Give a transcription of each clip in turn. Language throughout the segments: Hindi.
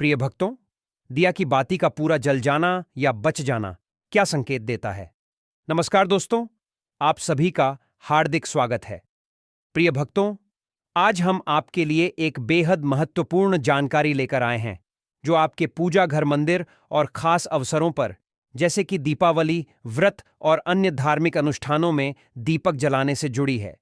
प्रिय भक्तों, दिया की बाती का पूरा जल जाना या बच जाना क्या संकेत देता है? नमस्कार दोस्तों, आप सभी का हार्दिक स्वागत है। प्रिय भक्तों, आज हम आपके लिए एक बेहद महत्वपूर्ण जानकारी लेकर आए हैं, जो आपके पूजा घर, मंदिर और खास अवसरों पर, जैसे कि दीपावली, व्रत और अन्य धार्मिक अनुष्ठानों में दीपक जलाने से जुड़ी है।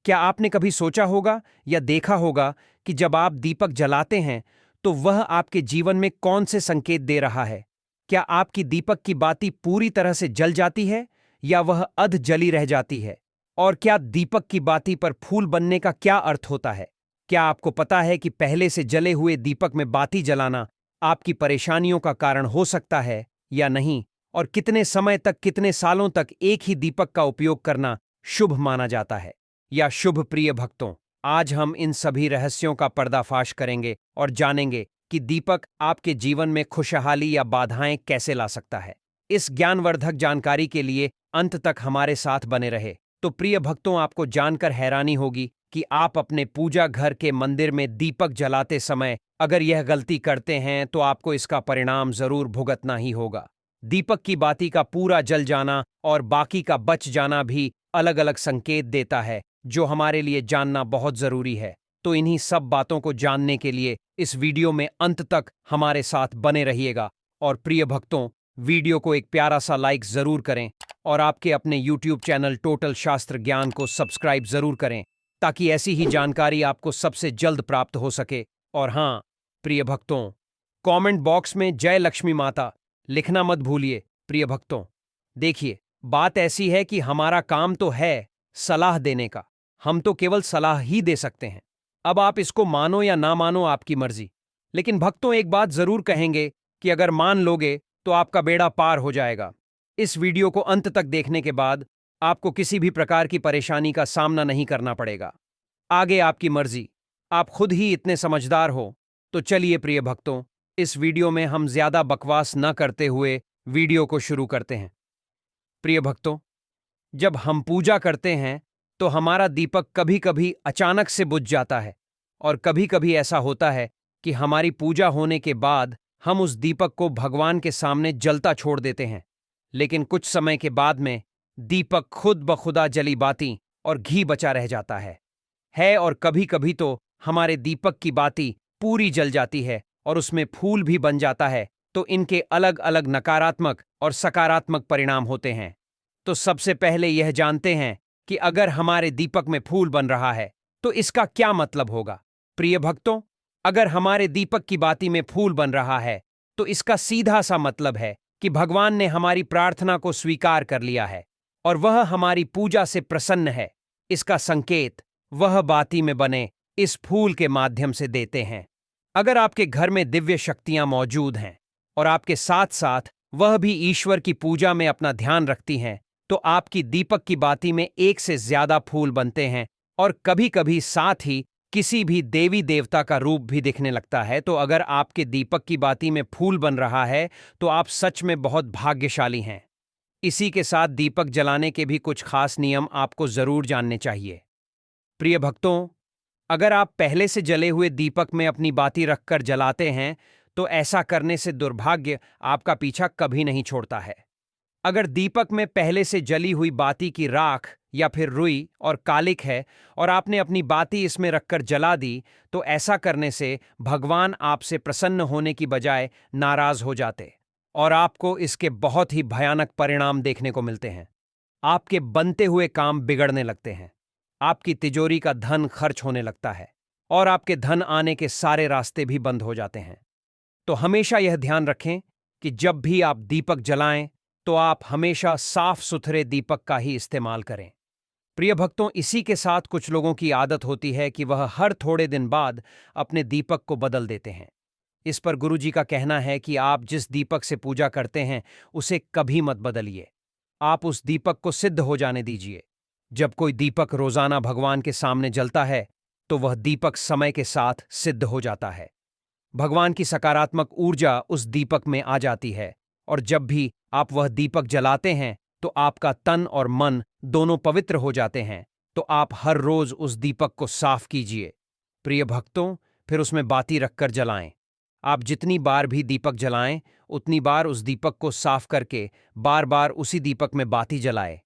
क्या आपने कभी सोचा होगा या देखा होगा कि जब आप दीपक जलाते हैं तो वह आपके जीवन में कौन से संकेत दे रहा है? क्या आपकी दीपक की बाती पूरी तरह से जल जाती है या वह अध जली रह जाती है? और क्या दीपक की बाती पर फूल बनने का क्या अर्थ होता है? क्या आपको पता है कि पहले से जले हुए दीपक में बाती जलाना आपकी परेशानियों का कारण हो सकता है या नहीं? और कितने समय तक, कितने सालों तक एक ही दीपक का उपयोग करना शुभ माना जाता है या शुभ? प्रिय भक्तों, आज हम इन सभी रहस्यों का पर्दाफाश करेंगे और जानेंगे कि दीपक आपके जीवन में खुशहाली या बाधाएं कैसे ला सकता है। इस ज्ञानवर्धक जानकारी के लिए अंत तक हमारे साथ बने रहे। तो प्रिय भक्तों, आपको जानकर हैरानी होगी कि आप अपने पूजा घर के मंदिर में दीपक जलाते समय अगर यह गलती करते हैं तो आपको इसका परिणाम जरूर भुगतना ही होगा। दीपक की बाती का पूरा जल जाना और बाकी का बच जाना भी अलग अलग संकेत देता है, जो हमारे लिए जानना बहुत जरूरी है। तो इन्हीं सब बातों को जानने के लिए इस वीडियो में अंत तक हमारे साथ बने रहिएगा। और प्रिय भक्तों, वीडियो को एक प्यारा सा लाइक जरूर करें और आपके अपने YouTube चैनल टोटल शास्त्र ज्ञान को सब्सक्राइब जरूर करें, ताकि ऐसी ही जानकारी आपको सबसे जल्द प्राप्त हो सके। और हाँ प्रिय भक्तों, कमेंट बॉक्स में जय लक्ष्मी माता लिखना मत भूलिए। प्रिय भक्तों, देखिए, बात ऐसी है कि हमारा काम तो है सलाह देने का, हम तो केवल सलाह ही दे सकते हैं। अब आप इसको मानो या ना मानो, आपकी मर्जी। लेकिन भक्तों, एक बात जरूर कहेंगे कि अगर मान लोगे तो आपका बेड़ा पार हो जाएगा। इस वीडियो को अंत तक देखने के बाद आपको किसी भी प्रकार की परेशानी का सामना नहीं करना पड़ेगा। आगे आपकी मर्जी, आप खुद ही इतने समझदार हो। तो चलिए प्रिय भक्तों, इस वीडियो में हम ज्यादा बकवास न करते हुए वीडियो को शुरू करते हैं। प्रिय भक्तों, जब हम पूजा करते हैं तो हमारा दीपक कभी कभी अचानक से बुझ जाता है, और कभी कभी ऐसा होता है कि हमारी पूजा होने के बाद हम उस दीपक को भगवान के सामने जलता छोड़ देते हैं। लेकिन कुछ समय के बाद में दीपक खुद ब खुदा जली बाती और घी बचा रह जाता है। और कभी कभी तो हमारे दीपक की बाती पूरी जल जाती है और उसमें फूल भी बन जाता है। तो इनके अलग अलग नकारात्मक और सकारात्मक परिणाम होते हैं। तो सबसे पहले यह जानते हैं कि अगर हमारे दीपक में फूल बन रहा है तो इसका क्या मतलब होगा। प्रिय भक्तों, अगर हमारे दीपक की बाती में फूल बन रहा है तो इसका सीधा सा मतलब है कि भगवान ने हमारी प्रार्थना को स्वीकार कर लिया है और वह हमारी पूजा से प्रसन्न है। इसका संकेत वह बाती में बने इस फूल के माध्यम से देते हैं। अगर आपके घर में दिव्य शक्तियां मौजूद हैं और आपके साथ साथ वह भी ईश्वर की पूजा में अपना ध्यान रखती हैं, तो आपकी दीपक की बाती में एक से ज्यादा फूल बनते हैं और कभी कभी साथ ही किसी भी देवी देवता का रूप भी दिखने लगता है। तो अगर आपके दीपक की बाती में फूल बन रहा है तो आप सच में बहुत भाग्यशाली हैं। इसी के साथ दीपक जलाने के भी कुछ खास नियम आपको जरूर जानने चाहिए। प्रिय भक्तों, अगर आप पहले से जले हुए दीपक में अपनी बाती रखकर जलाते हैं तो ऐसा करने से दुर्भाग्य आपका पीछा कभी नहीं छोड़ता है। अगर दीपक में पहले से जली हुई बाती की राख या फिर रुई और कालिक है और आपने अपनी बाती इसमें रखकर जला दी, तो ऐसा करने से भगवान आपसे प्रसन्न होने की बजाय नाराज हो जाते और आपको इसके बहुत ही भयानक परिणाम देखने को मिलते हैं। आपके बनते हुए काम बिगड़ने लगते हैं, आपकी तिजोरी का धन खर्च होने लगता है और आपके धन आने के सारे रास्ते भी बंद हो जाते हैं। तो हमेशा यह ध्यान रखें कि जब भी आप दीपक जलाएं तो आप हमेशा साफ सुथरे दीपक का ही इस्तेमाल करें। प्रिय भक्तों, इसी के साथ कुछ लोगों की आदत होती है कि वह हर थोड़े दिन बाद अपने दीपक को बदल देते हैं। इस पर गुरुजी का कहना है कि आप जिस दीपक से पूजा करते हैं उसे कभी मत बदलिए। आप उस दीपक को सिद्ध हो जाने दीजिए। जब कोई दीपक रोजाना भगवान के सामने जलता है तो वह दीपक समय के साथ सिद्ध हो जाता है। भगवान की सकारात्मक ऊर्जा उस दीपक में आ जाती है और जब भी आप वह दीपक जलाते हैं तो आपका तन और मन दोनों पवित्र हो जाते हैं। तो आप हर रोज उस दीपक को साफ कीजिए। प्रिय भक्तों, फिर उसमें बाती रखकर जलाएं। आप जितनी बार भी दीपक जलाएं, उतनी बार उस दीपक को साफ करके बार बार उसी दीपक में बाती जलाएं।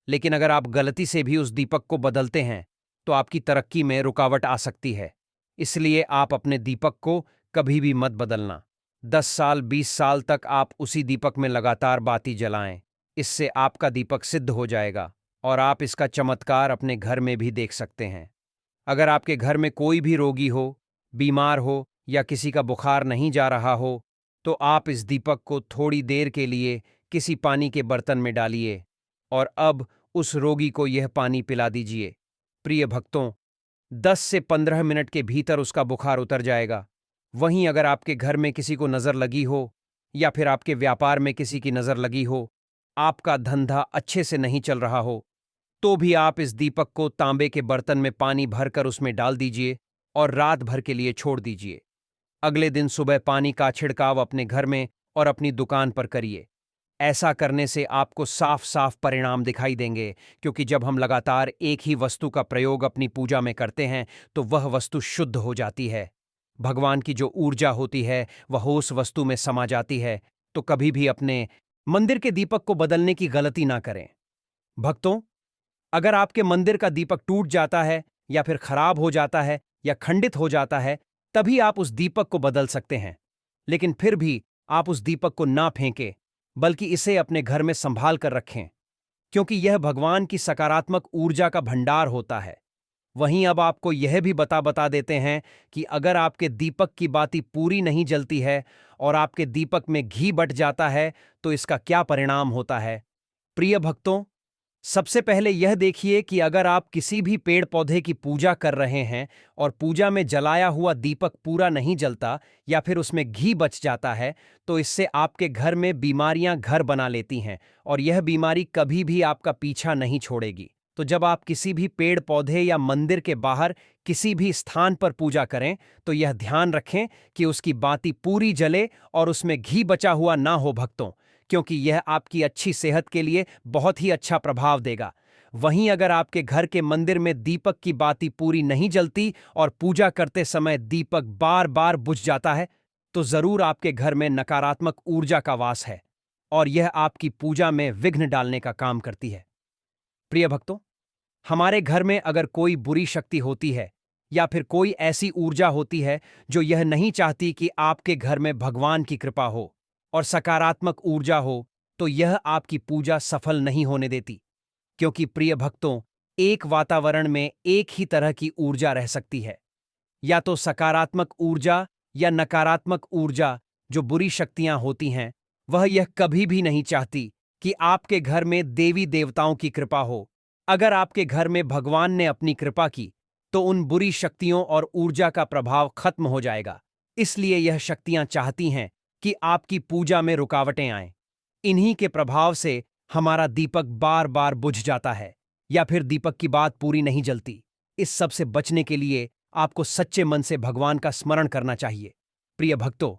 लेकिन अगर आप गलती से भी उस दीपक को बदलते हैं तो आपकी तरक्की में रुकावट आ सकती है। इसलिए आप अपने दीपक को कभी भी मत बदलना। 10 साल 20 साल तक आप उसी दीपक में लगातार बाती जलाएं। इससे आपका दीपक सिद्ध हो जाएगा और आप इसका चमत्कार अपने घर में भी देख सकते हैं। अगर आपके घर में कोई भी रोगी हो, बीमार हो या किसी का बुखार नहीं जा रहा हो, तो आप इस दीपक को थोड़ी देर के लिए किसी पानी के बर्तन में डालिए और अब उस रोगी को यह पानी पिला दीजिए। प्रिय भक्तों, 10 से 15 मिनट के भीतर उसका बुखार उतर जाएगा। वहीं अगर आपके घर में किसी को नज़र लगी हो या फिर आपके व्यापार में किसी की नज़र लगी हो, आपका धंधा अच्छे से नहीं चल रहा हो, तो भी आप इस दीपक को तांबे के बर्तन में पानी भरकर उसमें डाल दीजिए और रात भर के लिए छोड़ दीजिए। अगले दिन सुबह पानी का छिड़काव अपने घर में और अपनी दुकान पर करिए। ऐसा करने से आपको साफ साफ परिणाम दिखाई देंगे, क्योंकि जब हम लगातार एक ही वस्तु का प्रयोग अपनी पूजा में करते हैं तो वह वस्तु शुद्ध हो जाती है। भगवान की जो ऊर्जा होती है वह उस वस्तु में समा जाती है। तो कभी भी अपने मंदिर के दीपक को बदलने की गलती ना करें। भक्तों, अगर आपके मंदिर का दीपक टूट जाता है या फिर खराब हो जाता है या खंडित हो जाता है, तभी आप उस दीपक को बदल सकते हैं। लेकिन फिर भी आप उस दीपक को ना फेंकें, बल्कि इसे अपने घर में संभाल कर रखें, क्योंकि यह भगवान की सकारात्मक ऊर्जा का भंडार होता है। वहीं अब आपको यह भी बता देते हैं कि अगर आपके दीपक की बाती पूरी नहीं जलती है और आपके दीपक में घी बट जाता है तो इसका क्या परिणाम होता है। प्रिय भक्तों, सबसे पहले यह देखिए कि अगर आप किसी भी पेड़ पौधे की पूजा कर रहे हैं और पूजा में जलाया हुआ दीपक पूरा नहीं जलता या फिर उसमें घी बच जाता है, तो इससे आपके घर में बीमारियां घर बना लेती हैं और यह बीमारी कभी भी आपका पीछा नहीं छोड़ेगी। तो जब आप किसी भी पेड़ पौधे या मंदिर के बाहर किसी भी स्थान पर पूजा करें, तो यह ध्यान रखें कि उसकी बाती पूरी जले और उसमें घी बचा हुआ ना हो भक्तों, क्योंकि यह आपकी अच्छी सेहत के लिए बहुत ही अच्छा प्रभाव देगा। वहीं अगर आपके घर के मंदिर में दीपक की बाती पूरी नहीं जलती और पूजा करते समय दीपक बार बार बुझ जाता है, तो जरूर आपके घर में नकारात्मक ऊर्जा का वास है और यह आपकी पूजा में विघ्न डालने का काम करती है। प्रिय भक्तों, हमारे घर में अगर कोई बुरी शक्ति होती है या फिर कोई ऐसी ऊर्जा होती है जो यह नहीं चाहती कि आपके घर में भगवान की कृपा हो और सकारात्मक ऊर्जा हो, तो यह आपकी पूजा सफल नहीं होने देती। क्योंकि प्रिय भक्तों, एक वातावरण में एक ही तरह की ऊर्जा रह सकती है, या तो सकारात्मक ऊर्जा या नकारात्मक ऊर्जा। जो बुरी शक्तियां होती हैं वह यह कभी भी नहीं चाहती कि आपके घर में देवी देवताओं की कृपा हो। अगर आपके घर में भगवान ने अपनी कृपा की तो उन बुरी शक्तियों और ऊर्जा का प्रभाव खत्म हो जाएगा। इसलिए यह शक्तियां चाहती हैं कि आपकी पूजा में रुकावटें आएं। इन्हीं के प्रभाव से हमारा दीपक बार बार बुझ जाता है या फिर दीपक की बात पूरी नहीं जलती। इस सब से बचने के लिए आपको सच्चे मन से भगवान का स्मरण करना चाहिए। प्रिय भक्तों,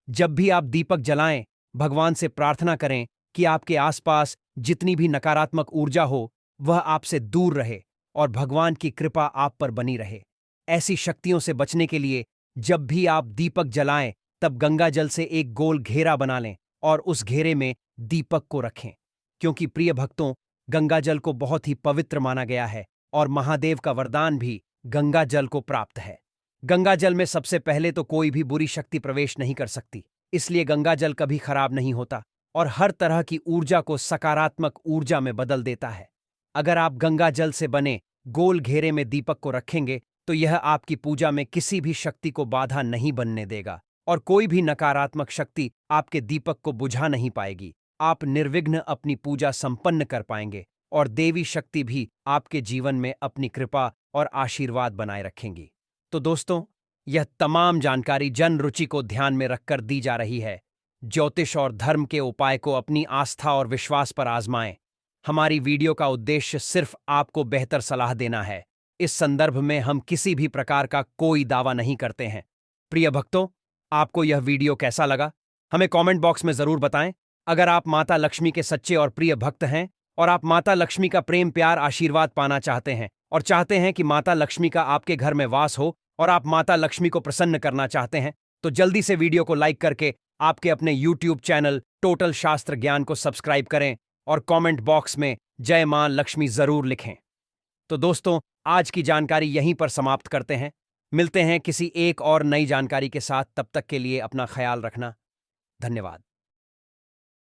जब भी आप दीपक जलाएं, भगवान से प्रार्थना करें कि आपके आसपास जितनी भी नकारात्मक ऊर्जा हो वह आपसे दूर रहे और भगवान की कृपा आप पर बनी रहे। ऐसी शक्तियों से बचने के लिए जब भी आप दीपक जलाएं, तब गंगा जल से एक गोल घेरा बना लें और उस घेरे में दीपक को रखें। क्योंकि प्रिय भक्तों, गंगा जल को बहुत ही पवित्र माना गया है और महादेव का वरदान भी गंगा जल को प्राप्त है। गंगा जल में सबसे पहले तो कोई भी बुरी शक्ति प्रवेश नहीं कर सकती, इसलिए गंगा जल कभी खराब नहीं होता और हर तरह की ऊर्जा को सकारात्मक ऊर्जा में बदल देता है। अगर आप गंगा जल से बने गोल घेरे में दीपक को रखेंगे तो यह आपकी पूजा में किसी भी शक्ति को बाधा नहीं बनने देगा और कोई भी नकारात्मक शक्ति आपके दीपक को बुझा नहीं पाएगी। आप निर्विघ्न अपनी पूजा संपन्न कर पाएंगे और देवी शक्ति भी आपके जीवन में अपनी कृपा और आशीर्वाद बनाए रखेंगी। तो दोस्तों, यह तमाम जानकारी जन रुचि को ध्यान में रखकर दी जा रही है। ज्योतिष और धर्म के उपाय को अपनी आस्था और विश्वास पर आजमाएं। हमारी वीडियो का उद्देश्य सिर्फ आपको बेहतर सलाह देना है। इस संदर्भ में हम किसी भी प्रकार का कोई दावा नहीं करते हैं। प्रिय भक्तों, आपको यह वीडियो कैसा लगा हमें कमेंट बॉक्स में जरूर बताएं। अगर आप माता लक्ष्मी के सच्चे और प्रिय भक्त हैं और आप माता लक्ष्मी का प्रेम प्यार आशीर्वाद पाना चाहते हैं और चाहते हैं कि माता लक्ष्मी का आपके घर में वास हो और आप माता लक्ष्मी को प्रसन्न करना चाहते हैं, तो जल्दी से वीडियो को लाइक करके आपके अपने YouTube चैनल टोटल शास्त्र ज्ञान को सब्सक्राइब करें और कमेंट बॉक्स में जय मां लक्ष्मी जरूर लिखें। तो दोस्तों, आज की जानकारी यहीं पर समाप्त करते हैं। मिलते हैं किसी एक और नई जानकारी के साथ। तब तक के लिए अपना ख्याल रखना। धन्यवाद।